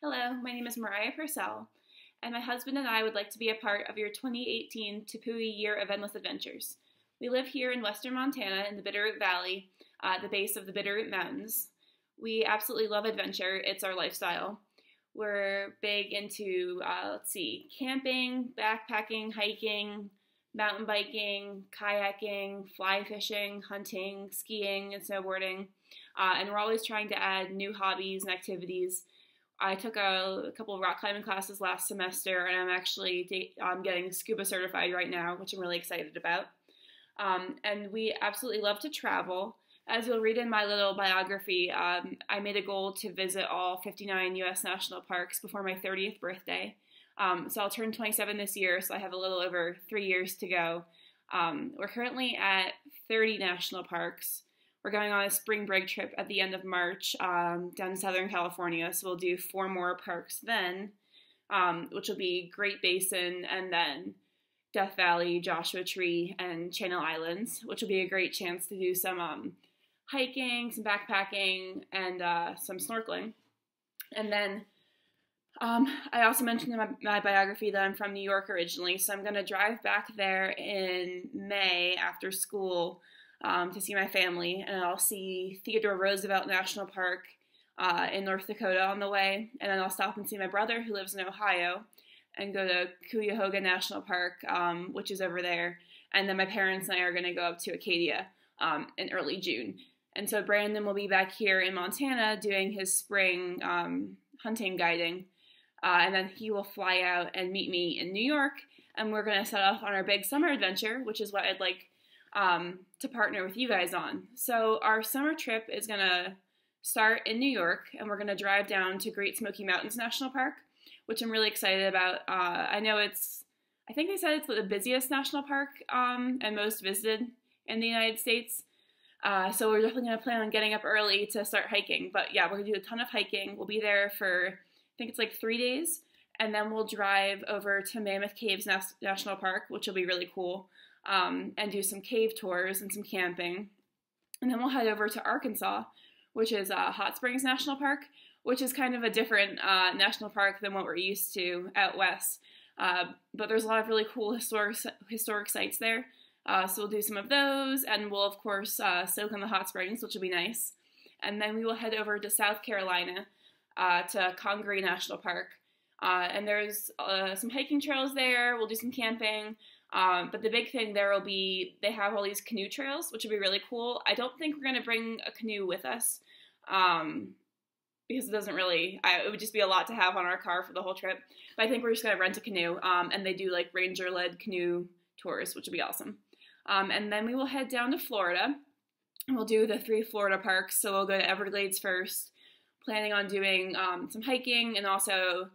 Hello, my name is Mariah Purcell, and my husband and I would like to be a part of your 2018 Tepui Year of Endless Adventures. We live here in western Montana in the Bitterroot Valley, at the base of the Bitterroot Mountains. We absolutely love adventure. It's our lifestyle. We're big into, camping, backpacking, hiking, mountain biking, kayaking, fly fishing, hunting, skiing, and snowboarding. And we're always trying to add new hobbies and activities. I took a couple of rock climbing classes last semester, and I'm actually getting scuba certified right now, which I'm really excited about. And we absolutely love to travel. As you'll read in my little biography, I made a goal to visit all 59 U.S. national parks before my 30th birthday. So I'll turn 27 this year, so I have a little over 3 years to go. We're currently at 30 national parks. We're going on a spring break trip at the end of March down to Southern California, so we'll do 4 more parks then, which will be Great Basin and then Death Valley, Joshua Tree, and Channel Islands, which will be a great chance to do some hiking, some backpacking, and some snorkeling. And then I also mentioned in my biography that I'm from New York originally, so I'm going to drive back there in May after school to see my family, and I'll see Theodore Roosevelt National Park in North Dakota on the way, and then I'll stop and see my brother who lives in Ohio and go to Cuyahoga National Park, which is over there, and then my parents and I are going to go up to Acadia in early June. And so Brandon will be back here in Montana doing his spring hunting guiding, and then he will fly out and meet me in New York, and we're going to set off on our big summer adventure, which is what I'd like to partner with you guys on. So our summer trip is going to start in New York, and we're going to drive down to Great Smoky Mountains National Park, which I'm really excited about. I think they said it's the busiest national park and most visited in the United States. So we're definitely going to plan on getting up early to start hiking. But yeah, we're going to do a ton of hiking. We'll be there for, I think it's like 3 days. And then we'll drive over to Mammoth Caves National Park, which will be really cool, and do some cave tours and some camping. And then we'll head over to Arkansas, which is Hot Springs National Park, which is kind of a different national park than what we're used to out west. But there's a lot of really cool historic sites there. So we'll do some of those, and we'll, of course, soak in the hot springs, which will be nice. And then we will head over to South Carolina to Congaree National Park. And there's some hiking trails there. We'll do some camping. But the big thing there will be, they have all these canoe trails, which will be really cool. I don't think we're going to bring a canoe with us because it would just be a lot to have on our car for the whole trip. But I think we're just going to rent a canoe, and they do like ranger-led canoe tours, which will be awesome. And then we will head down to Florida, and we'll do the 3 Florida parks. So we'll go to Everglades first, planning on doing some hiking and also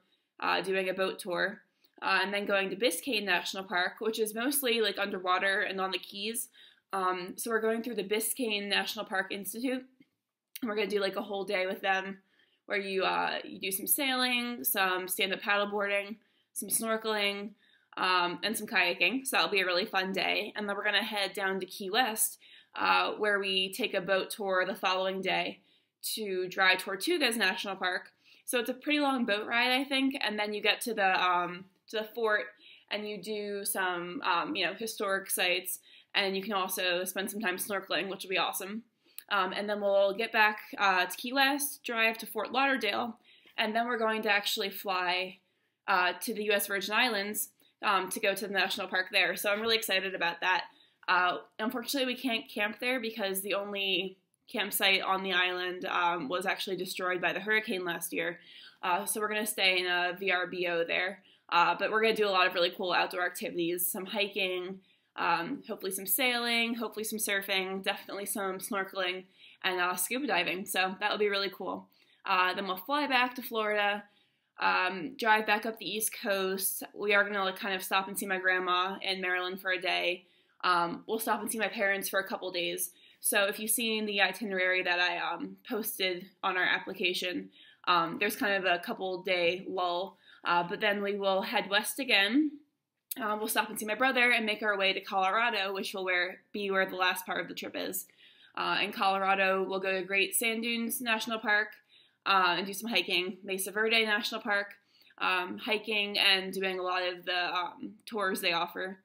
doing a boat tour. And then going to Biscayne National Park, which is mostly like underwater and on the Keys. So we're going through the Biscayne National Park Institute. And we're going to do like a whole day with them where you do some sailing, some stand-up paddleboarding, some snorkeling, and some kayaking. So that'll be a really fun day. And then we're going to head down to Key West, where we take a boat tour the following day to Dry Tortugas National Park. So it's a pretty long boat ride, I think, and then you get to the fort, and you do some, historic sites, and you can also spend some time snorkeling, which will be awesome. And then we'll get back to Key West, drive to Fort Lauderdale, and then we're going to actually fly to the U.S. Virgin Islands to go to the national park there. So I'm really excited about that. Unfortunately, we can't camp there because the only campsite on the island was actually destroyed by the hurricane last year. So we're going to stay in a VRBO there. But we're going to do a lot of really cool outdoor activities, some hiking, hopefully some sailing, hopefully some surfing, definitely some snorkeling, and scuba diving. So that will be really cool. Then we'll fly back to Florida, drive back up the East Coast. We are going to kind of stop and see my grandma in Maryland for a day. We'll stop and see my parents for a couple days. So if you've seen the itinerary that I posted on our application, there's kind of a couple-day lull. But then we will head west again. We'll stop and see my brother and make our way to Colorado, which will be where the last part of the trip is. In Colorado, we'll go to Great Sand Dunes National Park, and do some hiking. Mesa Verde National Park, hiking and doing a lot of the tours they offer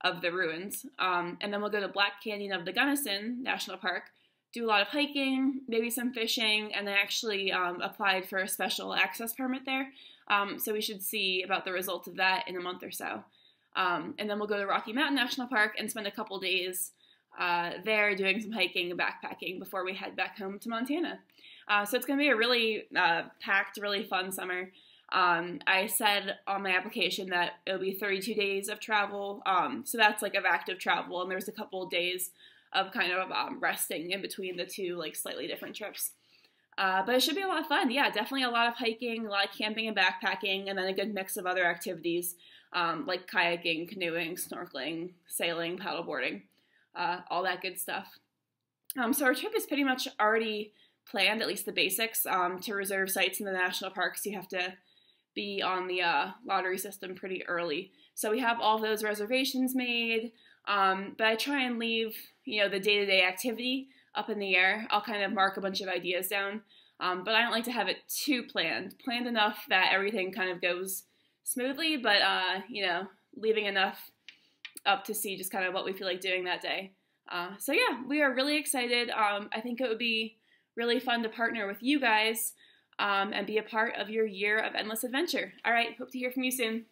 of the ruins. And then we'll go to Black Canyon of the Gunnison National Park, do a lot of hiking, maybe some fishing, and then actually applied for a special access permit there. So we should see about the results of that in a month or so. And then we'll go to Rocky Mountain National Park and spend a couple days there doing some hiking and backpacking before we head back home to Montana. So it's going to be a really packed, really fun summer. I said on my application that it'll be 32 days of travel, so that's like of active travel, and there's a couple of days of kind of resting in between the two, like slightly different trips. But it should be a lot of fun. Yeah, definitely a lot of hiking, a lot of camping and backpacking, and then a good mix of other activities like kayaking, canoeing, snorkeling, sailing, paddleboarding, all that good stuff. So our trip is pretty much already planned, at least the basics. To reserve sites in the national parks, you have to be on the lottery system pretty early. So we have all of those reservations made, but I try and leave, the day-to-day activity up in the air. I'll kind of mark a bunch of ideas down, but I don't like to have it too planned enough that everything kind of goes smoothly, but, leaving enough up to see just kind of what we feel like doing that day. So yeah, we are really excited. I think it would be really fun to partner with you guys and be a part of your year of endless adventure. All right, hope to hear from you soon.